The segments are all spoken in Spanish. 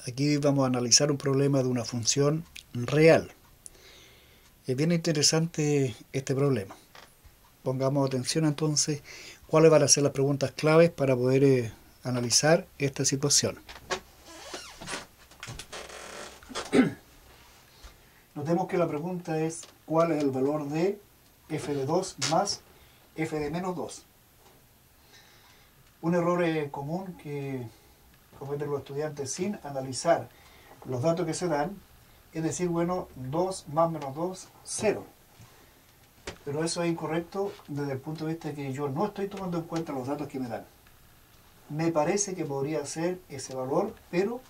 Aquí vamos a analizar un problema de una función real. Es bien interesante este problema. Pongamos atención entonces cuáles van a ser las preguntas claves para poder analizar esta situación. Notemos que la pregunta es ¿cuál es el valor de f de 2 más f de menos 2? Un error común que cometen los estudiantes sin analizar los datos que se dan es decir, bueno, 2 más menos 2, 0. Pero eso es incorrecto desde el punto de vista de que yo no estoy tomando en cuenta los datos que me dan. Me parece que podría ser ese valor, pero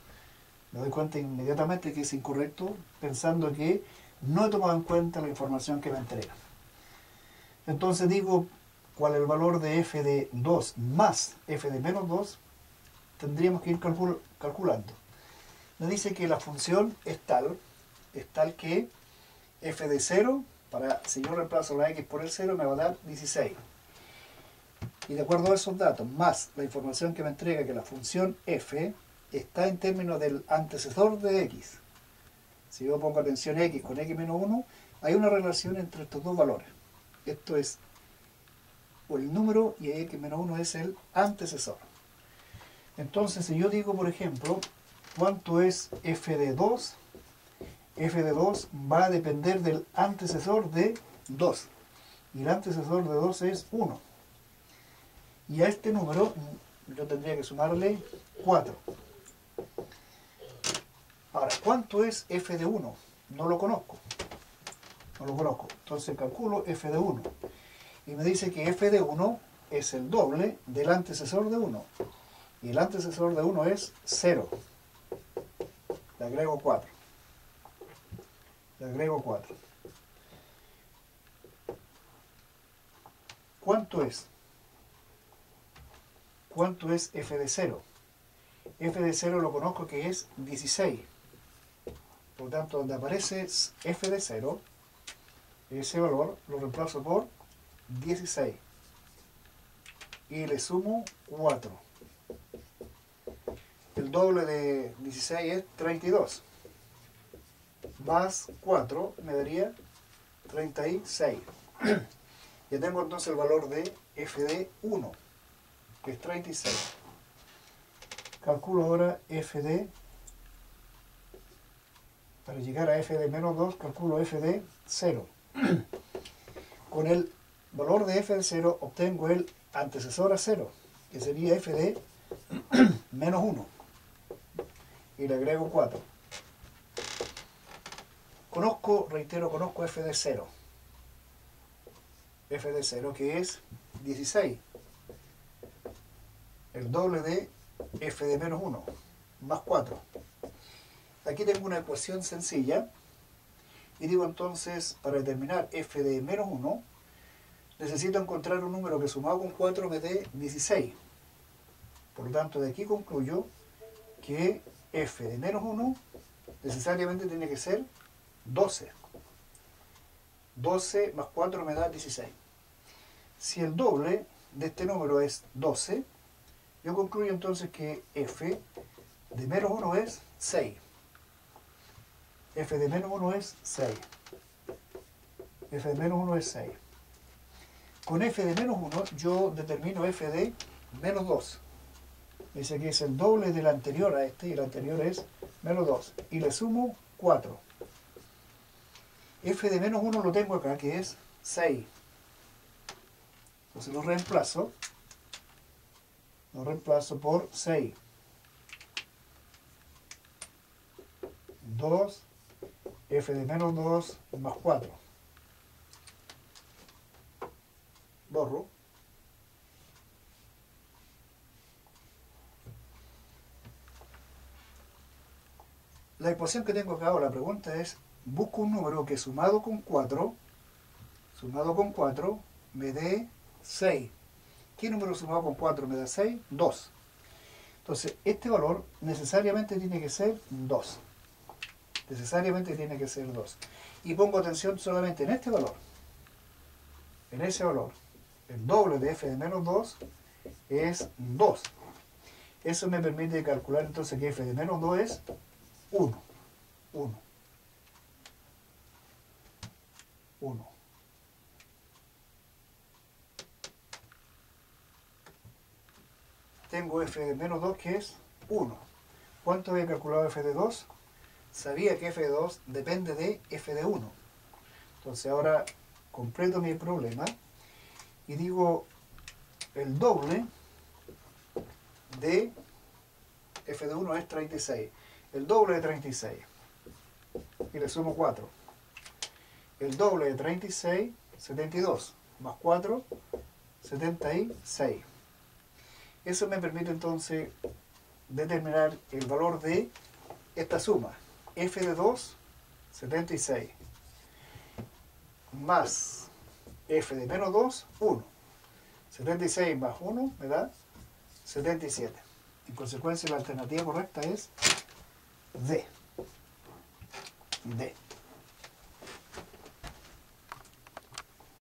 me doy cuenta inmediatamente que es incorrecto, pensando que no he tomado en cuenta la información que me entregan. Entonces digo, ¿cuál es el valor de f de 2 más f de menos 2? Tendríamos que ir calculando. Me dice que la función es tal que f de 0, si yo reemplazo la x por el 0, me va a dar 16. Y de acuerdo a esos datos, más la información que me entrega que la función f está en términos del antecesor de x. Si yo pongo atención x con x menos 1, hay una relación entre estos dos valores. Esto es el número y x menos 1 es el antecesor. Entonces, si yo digo, por ejemplo, ¿cuánto es f de 2? F de 2 va a depender del antecesor de 2. Y el antecesor de 2 es 1. Y a este número yo tendría que sumarle 4. Ahora, ¿cuánto es f de 1? No lo conozco. Entonces calculo f de 1. Y me dice que f de 1 es el doble del antecesor de 1. Y el antecesor de 1 es 0. Le agrego 4. ¿Cuánto es? ¿Cuánto es f de 0? F de 0 lo conozco que es 16. Por lo tanto, donde aparece f de 0, ese valor lo reemplazo por 16. Y le sumo 4. El doble de 16 es 32. Más 4 me daría 36. Ya tengo entonces el valor de f de 1, que es 36. Calculo ahora para llegar a f de menos 2, calculo f de 0. Con el valor de f de 0 obtengo el antecesor a 0, que sería f de menos 1. Y le agrego 4. Conozco f de 0. F de 0 que es 16. El doble de f de menos 1, más 4. Aquí tengo una ecuación sencilla. Y digo entonces, para determinar f de menos 1, necesito encontrar un número que sumado con 4 me dé 16. Por lo tanto, de aquí concluyo que f de menos 1 necesariamente tiene que ser 12. 12 más 4 me da 16. Si el doble de este número es 12, yo concluyo entonces que f de menos 1 es 6. F de menos 1 es 6. F de menos 1 es 6. Con f de menos 1 yo determino f de menos 2. Dice que es el doble del anterior a este, y el anterior es menos 2. Y le sumo 4. F de menos 1 lo tengo acá, que es 6. Entonces lo reemplazo por 6. 2, f de menos 2 más 4. Borro. La ecuación que tengo acá, o la pregunta es, busco un número que sumado con 4, me dé 6. ¿Qué número sumado con 4 me da 6? 2. Entonces, este valor necesariamente tiene que ser 2. Y pongo atención solamente en este valor. En ese valor. El doble de f de menos 2 es 2. Eso me permite calcular entonces que f de menos 2 es 1, 1, 1. Tengo f de menos 2 que es 1. ¿Cuánto había calculado f de 2? Sabía que f de 2 depende de f de 1. Entonces ahora completo mi problema y digo el doble de f de 1 es 36. El doble de 36. Y le sumo 4. El doble de 36, 72. Más 4, 76. Eso me permite entonces determinar el valor de esta suma. F de 2, 76. Más f de menos 2, 1. 76 más 1 me da 77. En consecuencia, la alternativa correcta es D. D.